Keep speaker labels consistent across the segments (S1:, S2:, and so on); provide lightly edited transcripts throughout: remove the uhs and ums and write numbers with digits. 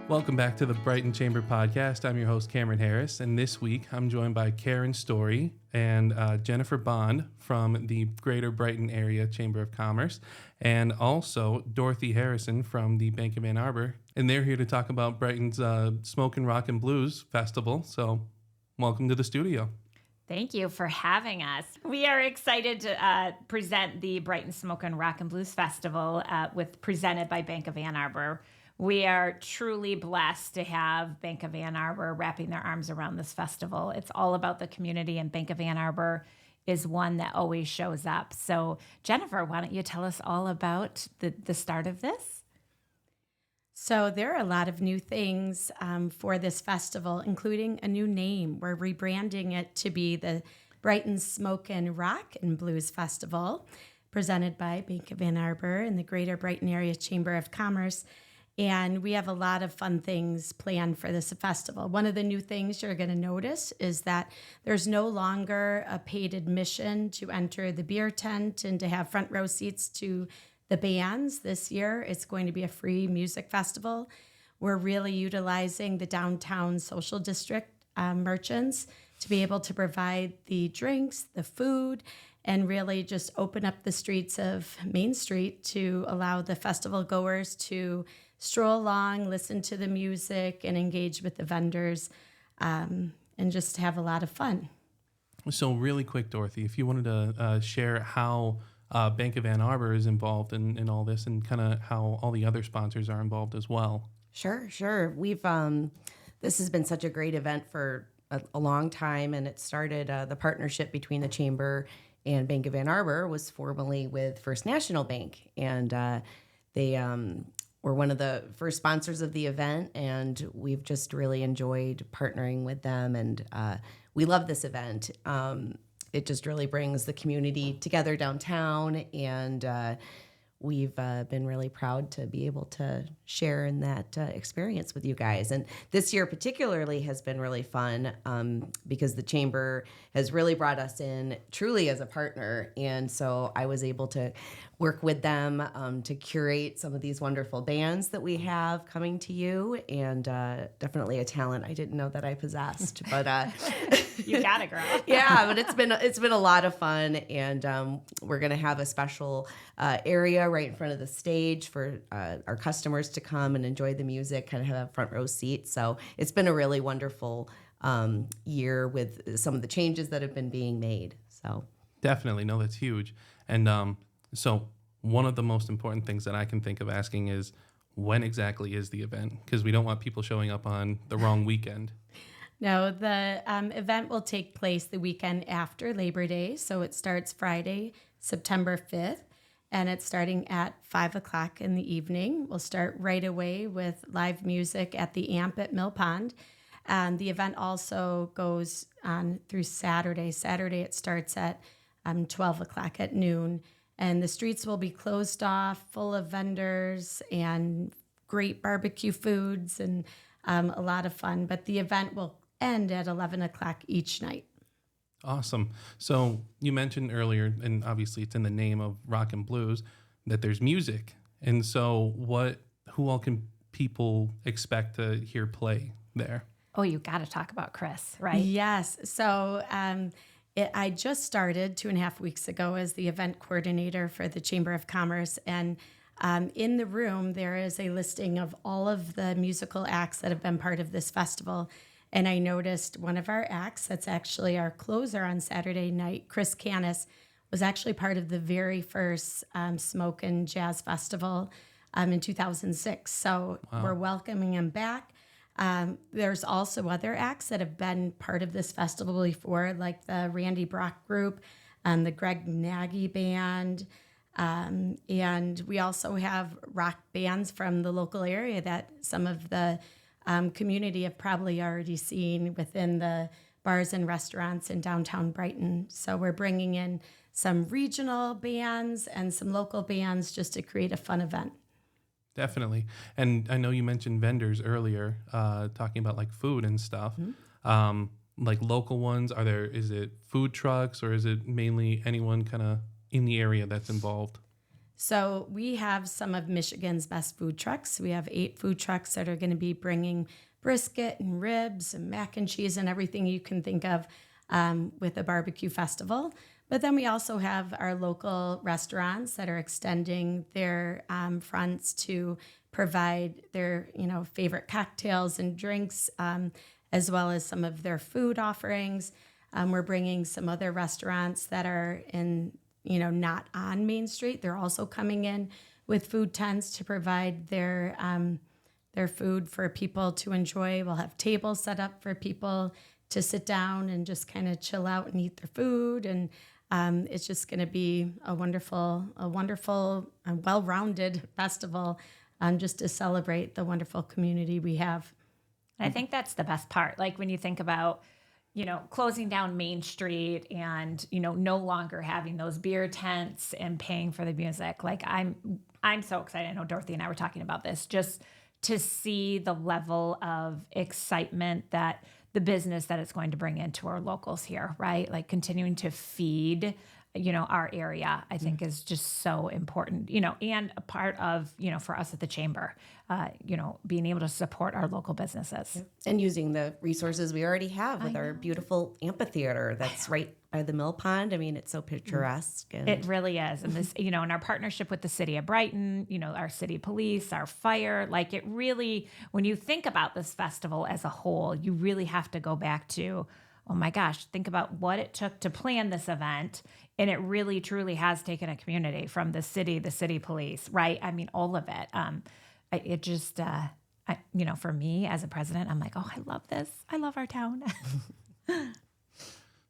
S1: Welcome back to the Brighton Chamber Podcast. I'm your host, Cameron Harris, and this week I'm joined by Karen Story and Jennifer Bond from the Greater Brighton Area Chamber of Commerce, and also Dorothy Harrison from the Bank of Ann Arbor. And they're here to talk about Brighton's Smokin' Rockin' Blues Festival. So welcome to the studio.
S2: Thank you for having us. We are excited to present the Brighton Smokin' Rockin' Blues Festival presented by Bank of Ann Arbor. We are truly blessed to have Bank of Ann Arbor wrapping their arms around this festival. It's all about the community, and Bank of Ann Arbor is one that always shows up. So, Jennifer, why don't you tell us all about the start of this?
S3: So there are a lot of new things for this festival, including a new name. We're rebranding it to be the Brighton Smokin' Rockin' Blues Festival, presented by Bank of Ann Arbor and the Greater Brighton Area Chamber of Commerce. And we have a lot of fun things planned for this festival. One of the new things you're going to notice is that there's no longer a paid admission to enter the beer tent and to have front row seats to the bands. This year, it's going to be a free music festival. We're really utilizing the downtown social district merchants to be able to provide the drinks, the food, and really just open up the streets of Main Street to allow the festival goers to stroll along, listen to the music, and engage with the vendors, and just have a lot of fun.
S1: So really quick, Dorothy, if you wanted to share how Bank of Ann Arbor is involved in all this, and kind of how all the other sponsors are involved as well.
S4: Sure. We've this has been such a great event for a long time, and it started the partnership between the Chamber and Bank of Ann Arbor was formerly with First National Bank, and they were one of the first sponsors of the event, and we've just really enjoyed partnering with them, and we love this event. It just really brings the community together downtown, and we've been really proud to be able to share in that experience with you guys. And this year particularly has been really fun because the Chamber has really brought us in truly as a partner. And so I was able to work with them to curate some of these wonderful bands that we have coming to you, and definitely a talent I didn't know that I possessed. But
S2: You got it, girl.
S4: yeah, but it's been a lot of fun, and we're gonna have a special area right in front of the stage for our customers to come and enjoy the music, kind of have a front row seat. So it's been a really wonderful year with some of the changes that have been being made. So
S1: Definitely, no, that's huge. And so one of the most important things that I can think of asking is, when exactly is the event? Because we don't want people showing up on the wrong weekend.
S3: No, the event will take place the weekend after Labor Day. So it starts Friday, September 5th, and it's starting at 5 o'clock in the evening. We'll start right away with live music at the Amp at Mill Pond. The event also goes on through Saturday. Saturday it starts at 12 o'clock at noon. And the streets will be closed off, full of vendors and great barbecue foods and a lot of fun. But the event will end at 11 o'clock each night.
S1: Awesome. So you mentioned earlier, and obviously it's in the name of Rockin' Blues, that there's music. And so who all can people expect to hear play there?
S2: Oh, you got to talk about Chris, right?
S3: Yes. So I just started 2.5 weeks ago as the event coordinator for the Chamber of Commerce. And in the room, there is a listing of all of the musical acts that have been part of this festival. And I noticed one of our acts, that's actually our closer on Saturday night, Chris Canis, was actually part of the very first Smokin' Jazz Festival in 2006. So We're welcoming him back. There's also other acts that have been part of this festival before, like the Randy Brock Group, the Greg Nagy Band, and we also have rock bands from the local area that some of the community have probably already seen within the bars and restaurants in downtown Brighton. So we're bringing in some regional bands and some local bands just to create a fun event.
S1: Definitely. And I know you mentioned vendors earlier, talking about like food and stuff. Mm-hmm. Like local ones, is it food trucks, or is it mainly anyone kind of in the area that's involved?
S3: So we have some of Michigan's best food trucks. We have 8 food trucks that are going to be bringing brisket and ribs and mac and cheese and everything you can think of with a barbecue festival. But then we also have our local restaurants that are extending their fronts to provide their favorite cocktails and drinks, as well as some of their food offerings. We're bringing some other restaurants that are in not on Main Street. They're also coming in with food tents to provide their food for people to enjoy. We'll have tables set up for people to sit down and just kind of chill out and eat their food. And it's just going to be a wonderful, well-rounded festival just to celebrate the wonderful community we have.
S2: I think that's the best part. Like when you think about, closing down Main Street and, no longer having those beer tents and paying for the music. Like I'm so excited. I know Dorothy and I were talking about this, just to see the level of excitement that the business that it's going to bring into our locals here, right? Like continuing to feed, our area, I think is just so important, and a part of, for us at the chamber, being able to support our local businesses.
S4: And using the resources we already have with our beautiful amphitheater that's right by the mill pond. I mean, it's so picturesque. And
S2: it really is. And this, in our partnership with the city of Brighton, our city police, our fire, like it really, when you think about this festival as a whole, you really have to go back to, oh my gosh, think about what it took to plan this event. And it really, truly has taken a community from the city police, right? I mean, all of it. It just, for me as a president, I'm like, oh, I love this. I love our town.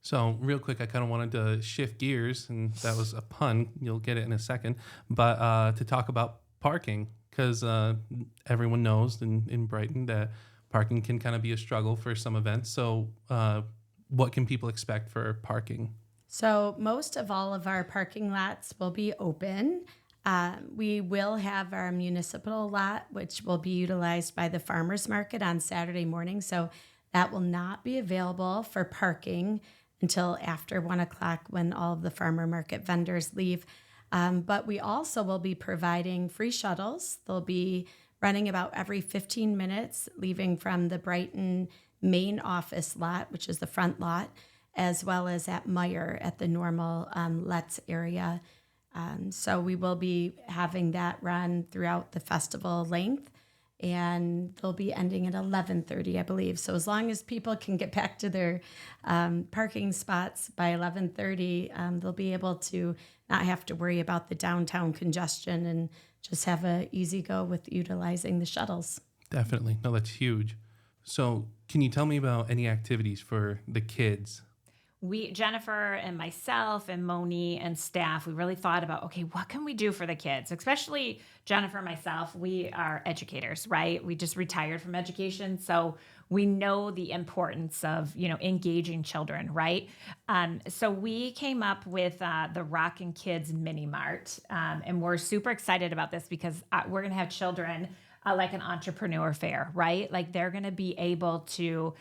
S1: So real quick, I kind of wanted to shift gears, and that was a pun. You'll get it in a second. But to talk about parking, because everyone knows in Brighton that parking can kind of be a struggle for some events. So what can people expect for parking?
S3: So most of all of our parking lots will be open. We will have our municipal lot, which will be utilized by the farmers market on Saturday morning. So that will not be available for parking until after 1 o'clock when all of the farmer market vendors leave. But we also will be providing free shuttles. They'll be running about every 15 minutes, leaving from the Brighton main office lot, which is the front lot, as well as at Meyer at the normal Let's area. So we will be having that run throughout the festival length, and they'll be ending at 11:30, I believe. So as long as people can get back to their parking spots by 11:30, they'll be able to not have to worry about the downtown congestion and just have a easy go with utilizing the shuttles.
S1: Definitely. No, that's huge. So can you tell me about any activities for the kids?
S2: Jennifer and myself and Moni and staff, we really thought about, okay, what can we do for the kids? Especially Jennifer and myself, we are educators, right? We just retired from education. So we know the importance of, engaging children, right? So we came up with the Rockin Kids Mini Mart. And we're super excited about this because we're going to have children like an entrepreneur fair, right? Like they're going to be able to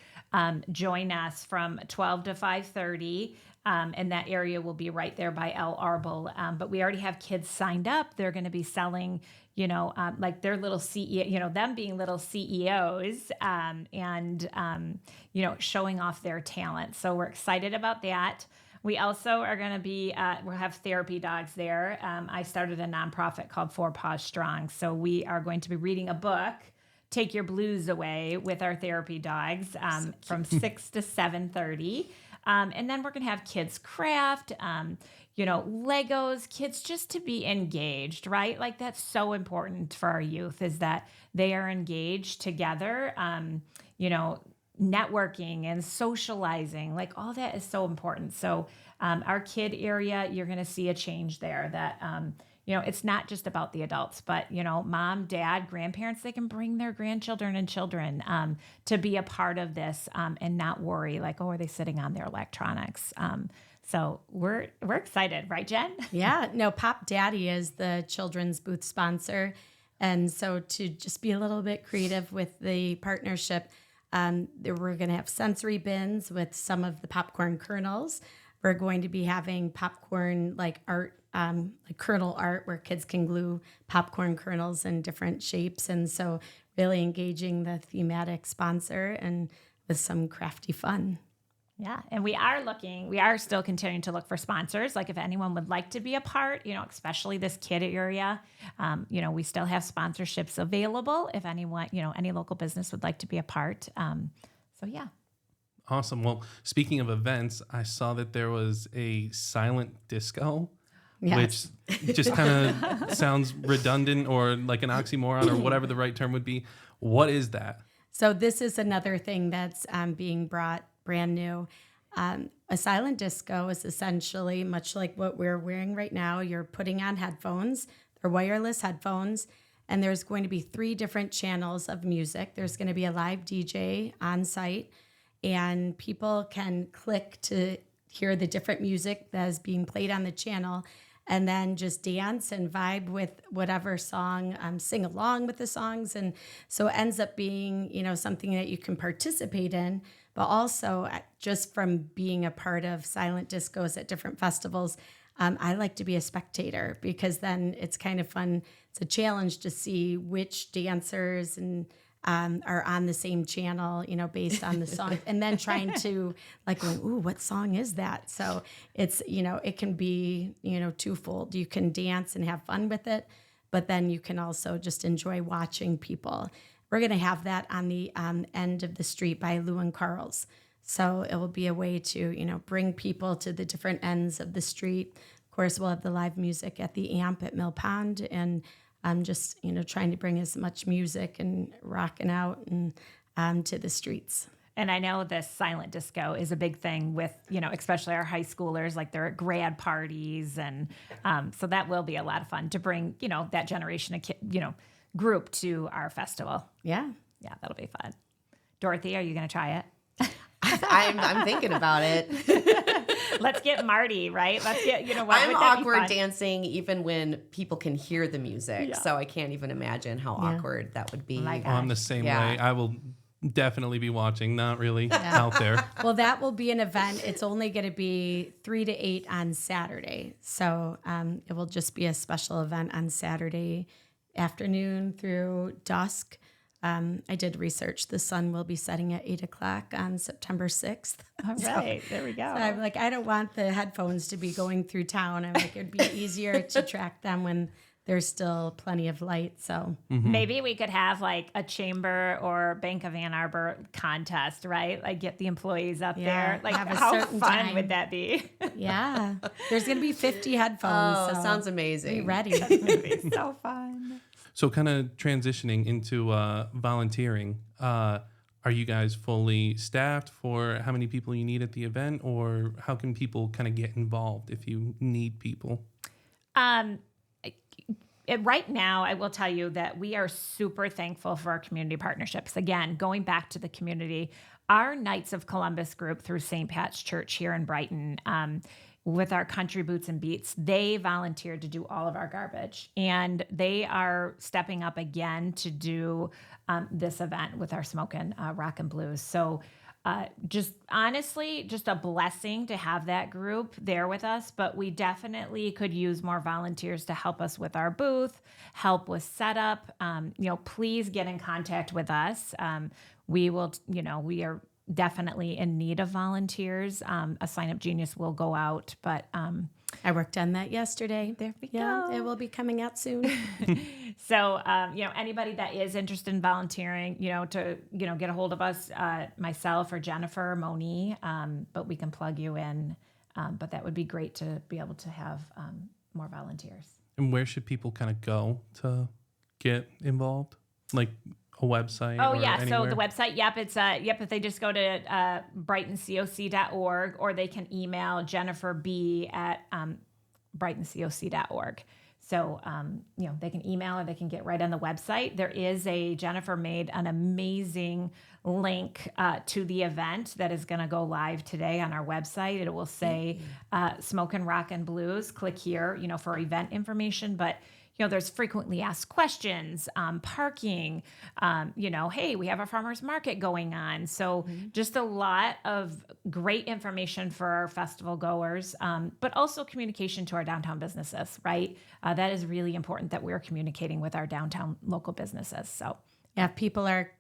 S2: join us from 12 to 5:30. And that area will be right there by El Arbol. But we already have kids signed up. They're going to be selling, like their little CEO, them being little CEOs and showing off their talent. So we're excited about that. We also are going to be, we'll have therapy dogs there. I started a nonprofit called Four Paws Strong. So we are going to be reading a book, Take Your Blues Away, with our therapy dogs from 6 to 7:30. And then we're going to have kids craft, Legos, kids just to be engaged, right? Like that's so important for our youth is that they are engaged together, networking and socializing, like all that is so important. So our kid area, you're going to see a change there that, it's not just about the adults, but, mom, dad, grandparents, they can bring their grandchildren and children to be a part of this and not worry like, oh, are they sitting on their electronics? So we're excited, right, Jen?
S3: Yeah, no, Pop Daddy is the children's booth sponsor. And so to just be a little bit creative with the partnership, we're going to have sensory bins with some of the popcorn kernels. We're going to be having popcorn like art like kernel art where kids can glue popcorn kernels in different shapes. And so really engaging the thematic sponsor and with some crafty fun.
S2: Yeah. And we are still continuing to look for sponsors. Like if anyone would like to be a part, especially this kid area, we still have sponsorships available if anyone, any local business would like to be a part. So yeah.
S1: Awesome. Well, speaking of events, I saw that there was a silent disco,
S3: Yes.
S1: which just kind of sounds redundant or like an oxymoron or whatever the right term would be. What is that?
S3: So this is another thing that's being brought brand new. A silent disco is essentially much like what we're wearing right now. You're putting on headphones, they're wireless headphones, and there's going to be 3 different channels of music. There's going to be a live DJ on site, and people can click to hear the different music that is being played on the channel and then just dance and vibe with whatever song, sing along with the songs. And so it ends up being, something that you can participate in, but also just from being a part of silent discos at different festivals, I like to be a spectator because then it's kind of fun. It's a challenge to see which dancers and are on the same channel, based on the song, and then trying to going, ooh, what song is that? So it's, it can be, twofold. You can dance and have fun with it, but then you can also just enjoy watching people. We're going to have that on the end of the street by Lou and Carl's. So it will be a way to, bring people to the different ends of the street. Of course, we'll have the live music at the Amp at Mill Pond, and I'm just, trying to bring as much music and rocking out and to the streets.
S2: And I know this silent disco is a big thing with, especially our high schoolers, like they're at grad parties. And so that will be a lot of fun to bring, that generation of, group to our festival.
S3: Yeah.
S2: Yeah, that'll be fun. Dorothy, are you going to try it?
S4: I'm thinking about it.
S2: Let's get Marty, right? Let's get,
S4: I'm awkward dancing even when people can hear the music.
S2: Yeah.
S4: So I can't even imagine how awkward that would be.
S2: my
S1: Oh, I'm the same way. I will definitely be watching, not really out there.
S3: Well, that will be an event. It's only going to be 3 to 8 on Saturday. So it will just be a special event on Saturday afternoon through dusk. I did research. The sun will be setting at 8 o'clock on September 6th.
S2: All right, there we go.
S3: So I'm like, I don't want the headphones to be going through town. I'm like, it'd be easier to track them when there's still plenty of light. So
S2: Maybe we could have like a chamber or Bank of Ann Arbor contest, right? Like get the employees up there. Like
S3: have a
S2: how
S3: certain
S2: fun
S3: time.
S2: would that be?
S3: yeah, there's going to be 50 headphones.
S4: Oh,
S3: so
S4: sounds amazing.
S3: be ready.
S2: It'd be so fun.
S1: So kind of transitioning into volunteering, are you guys fully staffed for how many people you need at the event, or how can people kind of get involved if you need people?
S2: Right now, I will tell you that we are super thankful for our community partnerships. Again, going back to the community, our Knights of Columbus group through St. Pat's Church here in Brighton, with our Country Boots and Beats, they volunteered to do all of our garbage. And they are stepping up again to do this event with our Smokin' Rockin' Blues. So just honestly, just a blessing to have that group there with us. But we definitely could use more volunteers to help us with our booth, help with setup. Please get in contact with us. We will, we are definitely in need of volunteers. A Sign Up Genius will go out, but
S3: I worked on that yesterday.
S2: There we
S3: Yeah,
S2: go.
S3: it will be coming out soon.
S2: So, anybody that is interested in volunteering, to, get a hold of us, myself or Jennifer, Moni, but we can plug you in. But that would be great to be able to have more volunteers.
S1: And where should people kind of go to get involved? Like a website?
S2: Oh,
S1: or
S2: yeah.
S1: anywhere?
S2: So the website, it's if they just go to brightoncoc.org, or they can email Jennifer B at brightoncoc.org. So, they can email or they can get right on the website. Jennifer made an amazing link to the event that is going to go live today on our website. It will say Smokin' Rockin' Blues. Click here, for event information. But there's frequently asked questions, parking, hey, we have a farmer's market going on. So just a lot of great information for our festival goers, but also communication to our downtown businesses, right? That is really important that we're communicating with our downtown local businesses. So
S3: Yeah, if people are,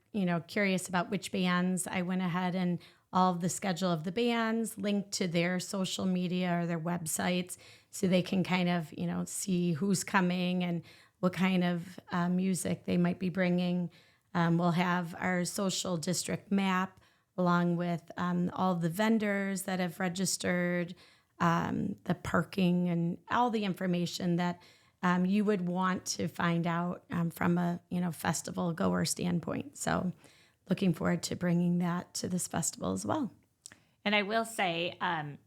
S3: curious about which bands, I went ahead and all of the schedule of the bands linked to their social media or their websites so they can kind of, see who's coming and what kind of music they might be bringing. We'll have our social district map along with all the vendors that have registered, the parking and all the information that you would want to find out from a festival goer standpoint. So looking forward to bringing that to this festival as well.
S2: And I will say,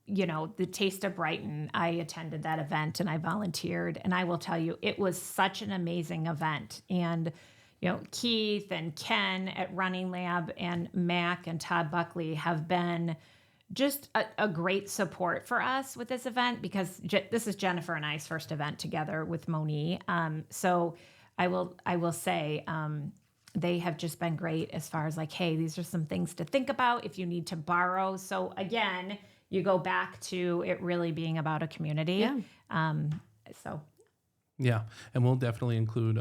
S2: the Taste of Brighton, I attended that event and I volunteered. And I will tell you, it was such an amazing event. And, Keith and Ken at Running Lab and Mac and Todd Buckley have been just a great support for us with this event because this is Jennifer and I's first event together with Moni. So I will say, they have just been great as far as like, hey, these are some things to think about if you need to borrow. So again, you go back to it really being about a community.
S3: Yeah.
S1: Yeah, and we'll definitely include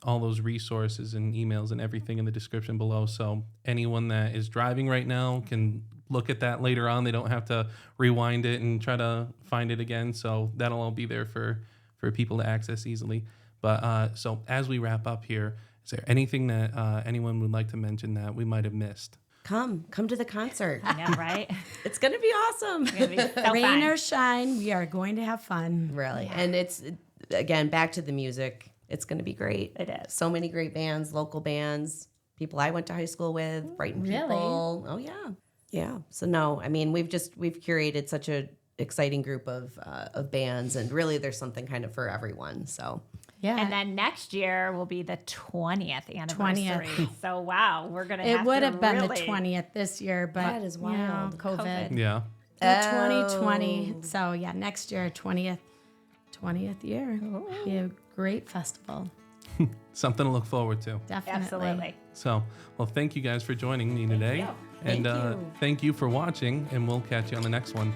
S1: all those resources and emails and everything in the description below. So anyone that is driving right now can look at that later on. They don't have to rewind it and try to find it again. So that'll all be there for people to access easily. But so as we wrap up here, is there anything that anyone would like to mention that we might have missed?
S4: Come to the concert.
S2: I know, right?
S4: It's going to be awesome.
S2: It's gonna be so
S3: Rain
S2: fun.
S3: or shine, we are going to have fun.
S4: Really. And it's, again, back to the music. It's going to be great.
S2: It is.
S4: So many great bands, local bands, people I went to high school with, Brighton
S3: Really?
S4: people. Oh, yeah. Yeah. So, no, I mean, we've curated such a exciting group of bands, and really there's something kind of for everyone. So,
S3: Yeah.
S2: And then next year will be the 20th anniversary. So, wow, we're going to have
S3: it would
S2: to
S3: have been the
S2: really-
S3: 20th this year, but
S4: That is wild.
S3: COVID.
S1: Yeah.
S3: 2020. So yeah, next year, 20th year. Be a great festival.
S1: Something to look forward to.
S3: Definitely.
S2: Absolutely.
S1: So, well, thank you guys for joining me today.
S2: you.
S1: And
S4: Thank you.
S1: thank you for watching, and we'll catch you on the next one.